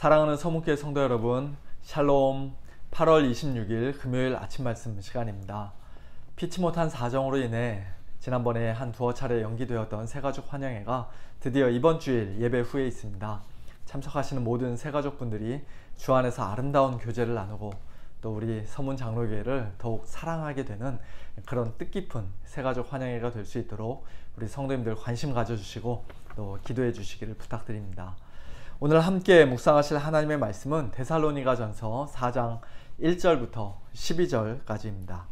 사랑하는 서문교회 성도 여러분, 샬롬. 8월 26일 금요일 아침 말씀 시간입니다. 피치 못한 사정으로 인해 지난번에 한 두어 차례 연기되었던 새가족 환영회가 드디어 이번 주일 예배 후에 있습니다. 참석하시는 모든 새가족분들이 주 안에서 아름다운 교제를 나누고 또 우리 서문 장로교회를 더욱 사랑하게 되는 그런 뜻깊은 새가족 환영회가 될 수 있도록 우리 성도님들 관심 가져주시고 또 기도해 주시기를 부탁드립니다. 오늘 함께 묵상하실 하나님의 말씀은 데살로니가전서 4장 1절부터 12절까지입니다.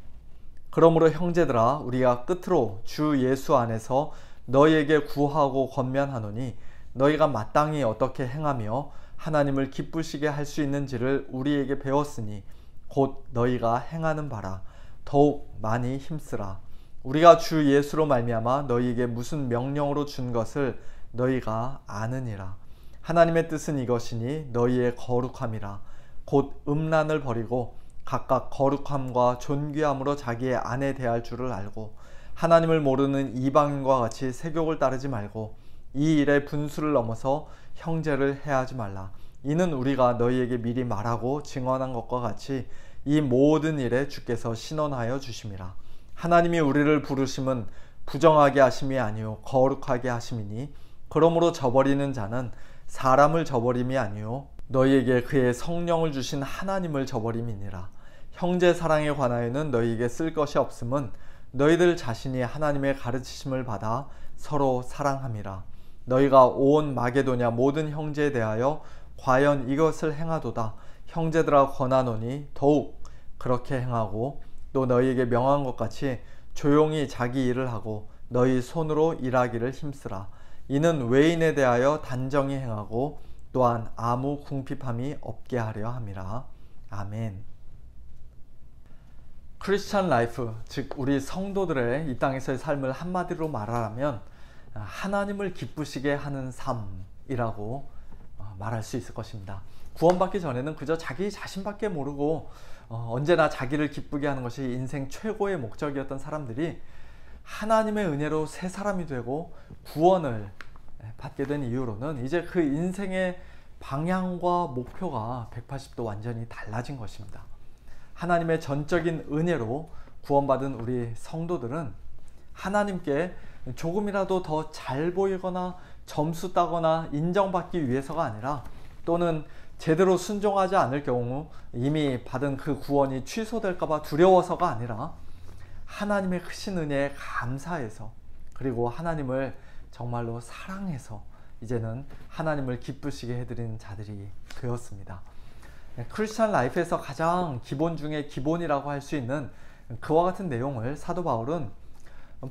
그러므로 형제들아, 우리가 끝으로 주 예수 안에서 너희에게 구하고 권면하노니 너희가 마땅히 어떻게 행하며 하나님을 기쁘시게 할 수 있는지를 우리에게 배웠으니 곧 너희가 행하는 바라. 더욱 많이 힘쓰라. 우리가 주 예수로 말미암아 너희에게 무슨 명령으로 준 것을 너희가 아느니라. 하나님의 뜻은 이것이니 너희의 거룩함이라. 곧 음란을 버리고 각각 거룩함과 존귀함으로 자기의 아내 대할 줄을 알고 하나님을 모르는 이방인과 같이 세욕을 따르지 말고 이 일의 분수를 넘어서 형제를 해하지 말라. 이는 우리가 너희에게 미리 말하고 증언한 것과 같이 이 모든 일에 주께서 신원하여 주심이라. 하나님이 우리를 부르심은 부정하게 하심이 아니요 거룩하게 하심이니 그러므로 저버리는 자는 사람을 저버림이 아니요 너희에게 그의 성령을 주신 하나님을 저버림이니라. 형제 사랑에 관하여는 너희에게 쓸 것이 없음은 너희들 자신이 하나님의 가르치심을 받아 서로 사랑함이라. 너희가 온 마게도냐 모든 형제에 대하여 과연 이것을 행하도다. 형제들아 권하노니 더욱 그렇게 행하고 또 너희에게 명한 것 같이 조용히 자기 일을 하고 너희 손으로 일하기를 힘쓰라. 이는 외인에 대하여 단정히 행하고 또한 아무 궁핍함이 없게 하려 함이라. 아멘. 크리스찬 라이프, 즉 우리 성도들의 이 땅에서의 삶을 한마디로 말하라면 하나님을 기쁘시게 하는 삶이라고 말할 수 있을 것입니다. 구원받기 전에는 그저 자기 자신밖에 모르고 언제나 자기를 기쁘게 하는 것이 인생 최고의 목적이었던 사람들이 하나님의 은혜로 새 사람이 되고 구원을 받게 된 이후로는 이제 그 인생의 방향과 목표가 180도 완전히 달라진 것입니다. 하나님의 전적인 은혜로 구원받은 우리 성도들은 하나님께 조금이라도 더 잘 보이거나 점수 따거나 인정받기 위해서가 아니라 또는 제대로 순종하지 않을 경우 이미 받은 그 구원이 취소될까봐 두려워서가 아니라 하나님의 크신 은혜에 감사해서 그리고 하나님을 정말로 사랑해서 이제는 하나님을 기쁘시게 해드리는 자들이 되었습니다. 크리스찬 라이프에서 가장 기본 중에 기본이라고 할 수 있는 그와 같은 내용을 사도 바울은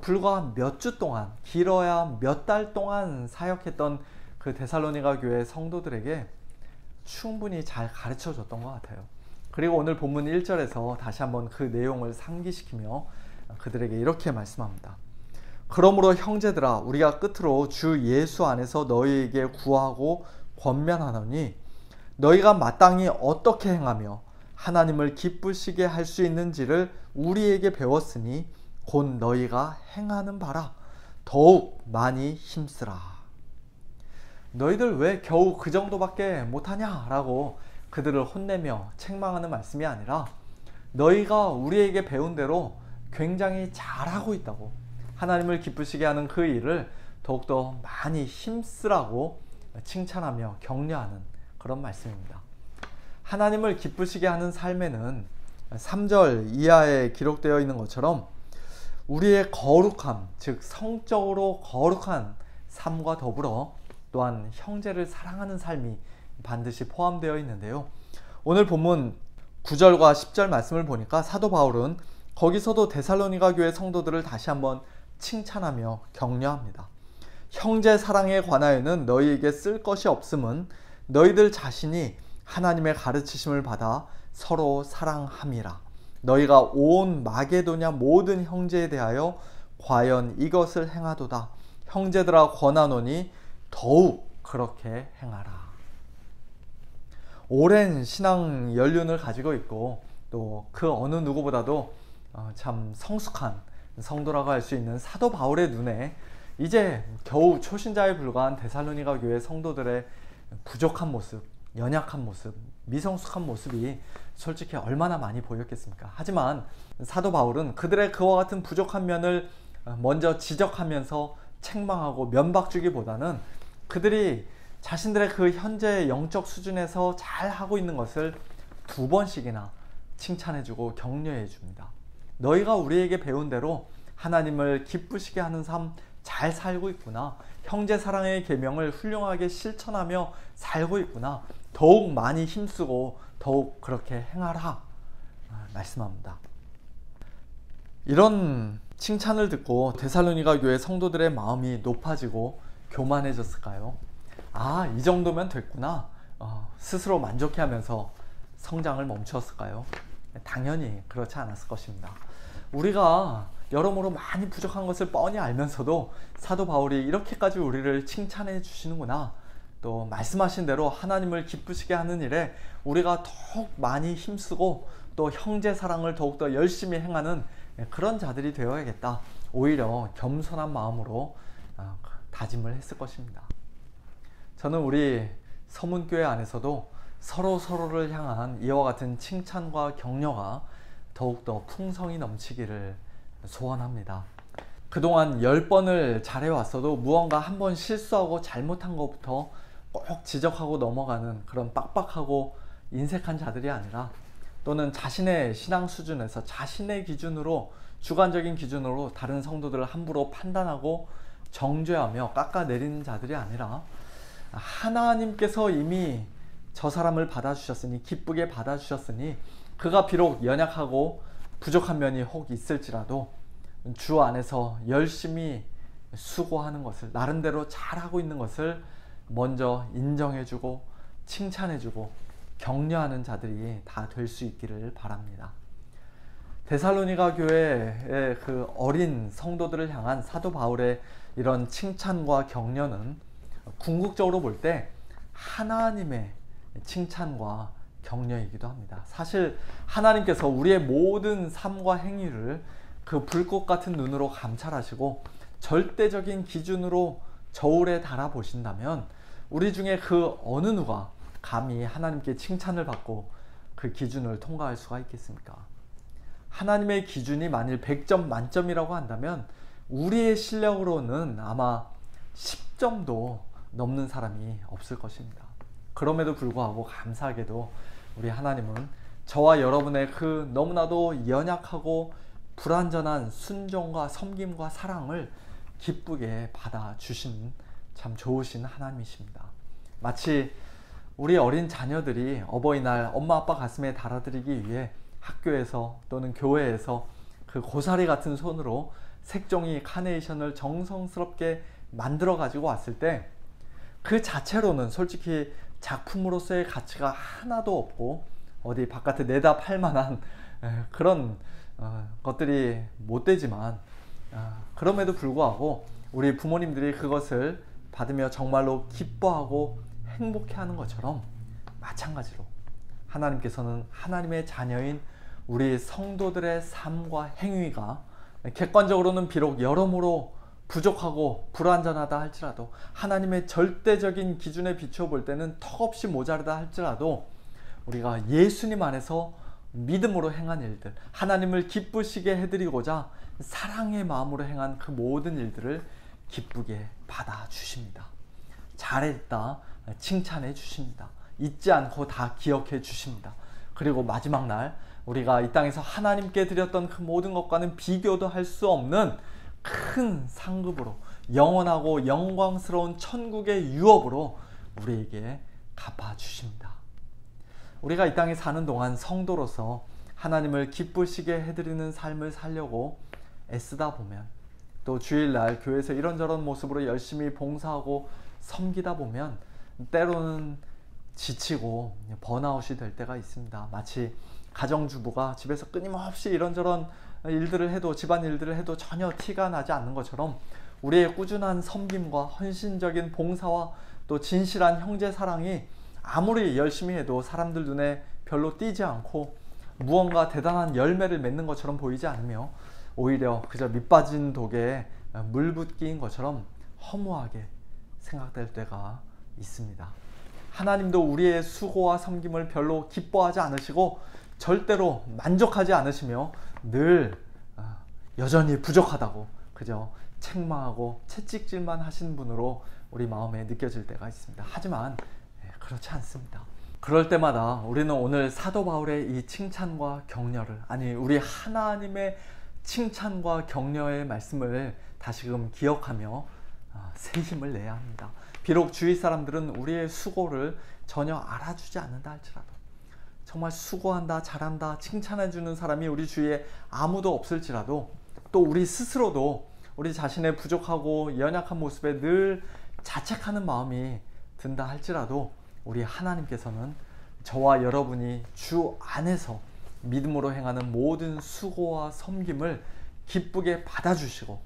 불과 몇 주 동안, 길어야 몇 달 동안 사역했던 그 데살로니가 교회 성도들에게 충분히 잘 가르쳐 줬던 것 같아요. 그리고 오늘 본문 1절에서 다시 한번 그 내용을 상기시키며 그들에게 이렇게 말씀합니다. 그러므로 형제들아, 우리가 끝으로 주 예수 안에서 너희에게 구하고 권면하노니 너희가 마땅히 어떻게 행하며 하나님을 기쁘시게 할 수 있는지를 우리에게 배웠으니 곧 너희가 행하는 바라. 더욱 많이 힘쓰라. 너희들 왜 겨우 그 정도밖에 못하냐? 라고 그들을 혼내며 책망하는 말씀이 아니라 너희가 우리에게 배운 대로 굉장히 잘하고 있다고, 하나님을 기쁘시게 하는 그 일을 더욱더 많이 힘쓰라고 칭찬하며 격려하는 그런 말씀입니다. 하나님을 기쁘시게 하는 삶에는 3절 이하에 기록되어 있는 것처럼 우리의 거룩함, 즉 성적으로 거룩한 삶과 더불어 또한 형제를 사랑하는 삶이 반드시 포함되어 있는데요. 오늘 본문 9절과 10절 말씀을 보니까 사도 바울은 거기서도 데살로니가 교회 성도들을 다시 한번 칭찬하며 격려합니다. 형제 사랑에 관하여는 너희에게 쓸 것이 없음은 너희들 자신이 하나님의 가르치심을 받아 서로 사랑함이라. 너희가 온 마게도냐 모든 형제에 대하여 과연 이것을 행하도다. 형제들아 권하노니 더욱 그렇게 행하라. 오랜 신앙 연륜을 가지고 있고 또 그 어느 누구보다도 참 성숙한 성도라고 할 수 있는 사도 바울의 눈에 이제 겨우 초신자에 불과한 데살로니가 교회 성도들의 부족한 모습, 연약한 모습, 미성숙한 모습이 솔직히 얼마나 많이 보였겠습니까? 하지만 사도 바울은 그들의 그와 같은 부족한 면을 먼저 지적하면서 책망하고 면박주기보다는 그들이 자신들의 그 현재 영적 수준에서 잘 하고 있는 것을 2번씩이나 칭찬해주고 격려해 줍니다. 너희가 우리에게 배운 대로 하나님을 기쁘시게 하는 삶 잘 살고 있구나. 형제 사랑의 계명을 훌륭하게 실천하며 살고 있구나. 더욱 많이 힘쓰고 더욱 그렇게 행하라 말씀합니다. 이런 칭찬을 듣고 데살로니가 교회 성도들의 마음이 높아지고 교만해졌을까요? 이 정도면 됐구나. 스스로 만족해하면서 성장을 멈추었을까요? 당연히 그렇지 않았을 것입니다. 우리가 여러모로 많이 부족한 것을 뻔히 알면서도 사도 바울이 이렇게까지 우리를 칭찬해 주시는구나. 또 말씀하신 대로 하나님을 기쁘시게 하는 일에 우리가 더욱 많이 힘쓰고 또 형제 사랑을 더욱더 열심히 행하는 그런 자들이 되어야겠다. 오히려 겸손한 마음으로 다짐을 했을 것입니다. 저는 우리 서문교회 안에서도 서로를 향한 이와 같은 칭찬과 격려가 더욱더 풍성이 넘치기를 소원합니다. 그동안 10번을 잘해왔어도 무언가 한 번 실수하고 잘못한 것부터 꼭 지적하고 넘어가는 그런 빡빡하고 인색한 자들이 아니라, 또는 자신의 신앙 수준에서 자신의 기준으로, 주관적인 기준으로 다른 성도들을 함부로 판단하고 정죄하며 깎아내리는 자들이 아니라, 하나님께서 이미 저 사람을 받아주셨으니, 기쁘게 받아주셨으니, 그가 비록 연약하고 부족한 면이 혹 있을지라도 주 안에서 열심히 수고하는 것을, 나름대로 잘하고 있는 것을 먼저 인정해주고 칭찬해주고 격려하는 자들이 다 될 수 있기를 바랍니다. 데살로니가 교회의 그 어린 성도들을 향한 사도 바울의 이런 칭찬과 격려는 궁극적으로 볼 때 하나님의 칭찬과 격려이기도 합니다. 사실 하나님께서 우리의 모든 삶과 행위를 그 불꽃 같은 눈으로 감찰하시고 절대적인 기준으로 저울에 달아 보신다면 우리 중에 그 어느 누가 감히 하나님께 칭찬을 받고 그 기준을 통과할 수가 있겠습니까? 하나님의 기준이 만일 100점 만점이라고 한다면 우리의 실력으로는 아마 10점도 넘는 사람이 없을 것입니다. 그럼에도 불구하고 감사하게도 우리 하나님은 저와 여러분의 그 너무나도 연약하고 불완전한 순종과 섬김과 사랑을 기쁘게 받아주시는 참 좋으신 하나님이십니다. 마치 우리 어린 자녀들이 어버이날 엄마 아빠 가슴에 달아드리기 위해 학교에서 또는 교회에서 그 고사리 같은 손으로 색종이 카네이션을 정성스럽게 만들어 가지고 왔을 때 그 자체로는 솔직히 작품으로서의 가치가 하나도 없고 어디 바깥에 내다 팔 만한 그런 것들이 못 되지만, 그럼에도 불구하고 우리 부모님들이 그것을 받으며 정말로 기뻐하고 행복해하는 것처럼 마찬가지로 하나님께서는 하나님의 자녀인 우리 성도들의 삶과 행위가 객관적으로는 비록 여러모로 부족하고 불완전하다 할지라도, 하나님의 절대적인 기준에 비추어 볼 때는 턱없이 모자르다 할지라도, 우리가 예수님 안에서 믿음으로 행한 일들, 하나님을 기쁘시게 해드리고자 사랑의 마음으로 행한 그 모든 일들을 기쁘게 받아주십니다. 잘했다 칭찬해 주십니다. 잊지 않고 다 기억해 주십니다. 그리고 마지막 날 우리가 이 땅에서 하나님께 드렸던 그 모든 것과는 비교도 할 수 없는 큰 상급으로, 영원하고 영광스러운 천국의 유업으로 우리에게 갚아주십니다. 우리가 이 땅에 사는 동안 성도로서 하나님을 기쁘시게 해드리는 삶을 살려고 애쓰다 보면, 또 주일날 교회에서 이런저런 모습으로 열심히 봉사하고 섬기다 보면 때로는 지치고 번아웃이 될 때가 있습니다. 마치 가정주부가 집에서 끊임없이 이런저런 일들을 해도, 집안일들을 해도 전혀 티가 나지 않는 것처럼 우리의 꾸준한 섬김과 헌신적인 봉사와 또 진실한 형제 사랑이 아무리 열심히 해도 사람들 눈에 별로 띄지 않고 무언가 대단한 열매를 맺는 것처럼 보이지 않으며 오히려 그저 밑빠진 독에 물 붓기인 것처럼 허무하게 생각될 때가 있습니다. 하나님도 우리의 수고와 섬김을 별로 기뻐하지 않으시고 절대로 만족하지 않으시며 늘 여전히 부족하다고 그저 책망하고 채찍질만 하신 분으로 우리 마음에 느껴질 때가 있습니다. 하지만 그렇지 않습니다. 그럴 때마다 우리는 오늘 사도 바울의 이 칭찬과 격려를, 아니 우리 하나님의 칭찬과 격려의 말씀을 다시금 기억하며 새 힘을 내야 합니다. 비록 주위 사람들은 우리의 수고를 전혀 알아주지 않는다 할지라도, 정말 수고한다, 잘한다, 칭찬해주는 사람이 우리 주위에 아무도 없을지라도, 또 우리 스스로도 우리 자신의 부족하고 연약한 모습에 늘 자책하는 마음이 든다 할지라도, 우리 하나님께서는 저와 여러분이 주 안에서 믿음으로 행하는 모든 수고와 섬김을 기쁘게 받아주시고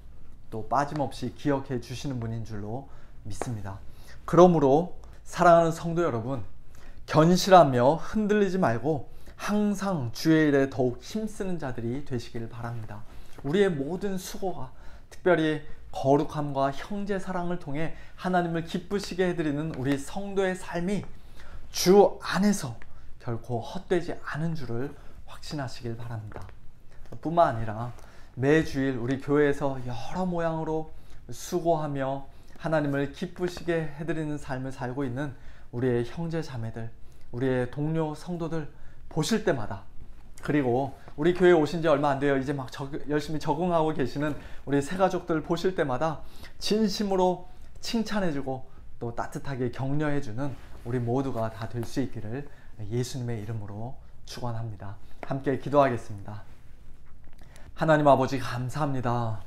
또 빠짐없이 기억해 주시는 분인 줄로 믿습니다. 그러므로 사랑하는 성도 여러분, 견실하며 흔들리지 말고 항상 주의 일에 더욱 힘쓰는 자들이 되시길 바랍니다. 우리의 모든 수고가, 특별히 거룩함과 형제 사랑을 통해 하나님을 기쁘시게 해드리는 우리 성도의 삶이 주 안에서 결코 헛되지 않은 줄을 확신하시길 바랍니다. 뿐만 아니라 매주일 우리 교회에서 여러 모양으로 수고하며 하나님을 기쁘시게 해드리는 삶을 살고 있는 우리의 형제 자매들, 우리의 동료 성도들 보실 때마다, 그리고 우리 교회에 오신 지 얼마 안 돼요, 이제 막 열심히 적응하고 계시는 우리 새가족들 보실 때마다 진심으로 칭찬해주고 또 따뜻하게 격려해주는 우리 모두가 다 될 수 있기를 예수님의 이름으로 축원합니다. 함께 기도하겠습니다. 하나님 아버지, 감사합니다.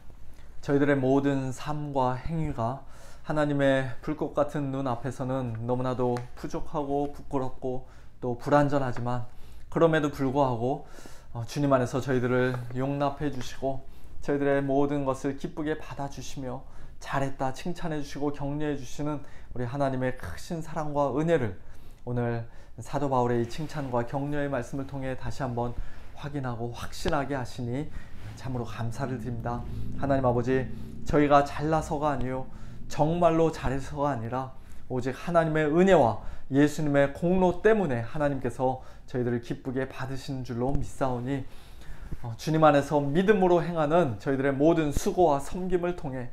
저희들의 모든 삶과 행위가 하나님의 불꽃 같은 눈 앞에서는 너무나도 부족하고 부끄럽고 또 불완전하지만, 그럼에도 불구하고 주님 안에서 저희들을 용납해 주시고 저희들의 모든 것을 기쁘게 받아주시며 잘했다 칭찬해 주시고 격려해 주시는 우리 하나님의 크신 사랑과 은혜를 오늘 사도 바울의 이 칭찬과 격려의 말씀을 통해 다시 한번 확인하고 확신하게 하시니 참으로 감사를 드립니다. 하나님 아버지, 저희가 잘나서가 아니요 정말로 잘해서가 아니라 오직 하나님의 은혜와 예수님의 공로 때문에 하나님께서 저희들을 기쁘게 받으시는 줄로 믿사오니 주님 안에서 믿음으로 행하는 저희들의 모든 수고와 섬김을 통해,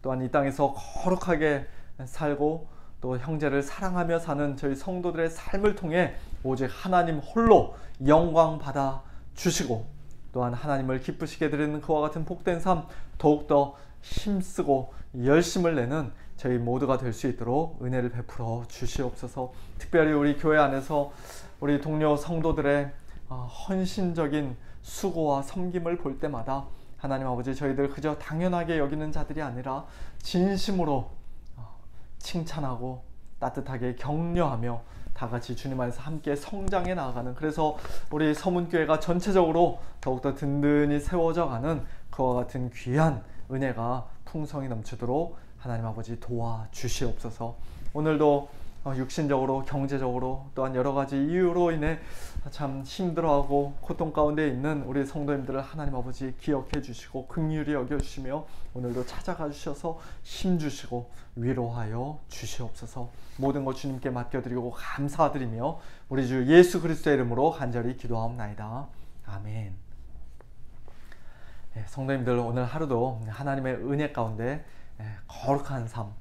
또한 이 땅에서 거룩하게 살고 또 형제를 사랑하며 사는 저희 성도들의 삶을 통해 오직 하나님 홀로 영광 받아 주시고, 또한 하나님을 기쁘시게 드리는 그와 같은 복된 삶 더욱더 힘쓰고 열심을 내는 저희 모두가 될 수 있도록 은혜를 베풀어 주시옵소서. 특별히 우리 교회 안에서 우리 동료 성도들의 헌신적인 수고와 섬김을 볼 때마다 하나님 아버지, 저희들 그저 당연하게 여기는 자들이 아니라 진심으로 칭찬하고 따뜻하게 격려하며 다 같이 주님 안에서 함께 성장해 나아가는, 그래서 우리 서문교회가 전체적으로 더욱더 든든히 세워져 가는 그와 같은 귀한 은혜가 풍성히 넘치도록 하나님 아버지 도와주시옵소서. 오늘도 육신적으로 경제적으로 또한 여러 가지 이유로 인해 참 힘들어하고 고통 가운데 있는 우리 성도님들을 하나님 아버지 기억해 주시고 긍휼히 여겨주시며 오늘도 찾아가 주셔서 힘주시고 위로하여 주시옵소서. 모든 것 주님께 맡겨드리고 감사드리며 우리 주 예수 그리스도의 이름으로 간절히 기도하옵나이다. 아멘. 성도님들, 오늘 하루도 하나님의 은혜 가운데 거룩한 삶,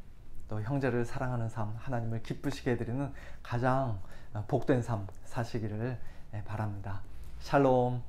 또 형제를 사랑하는 삶, 하나님을 기쁘시게 해드리는 가장 복된 삶 사시기를 바랍니다. 샬롬.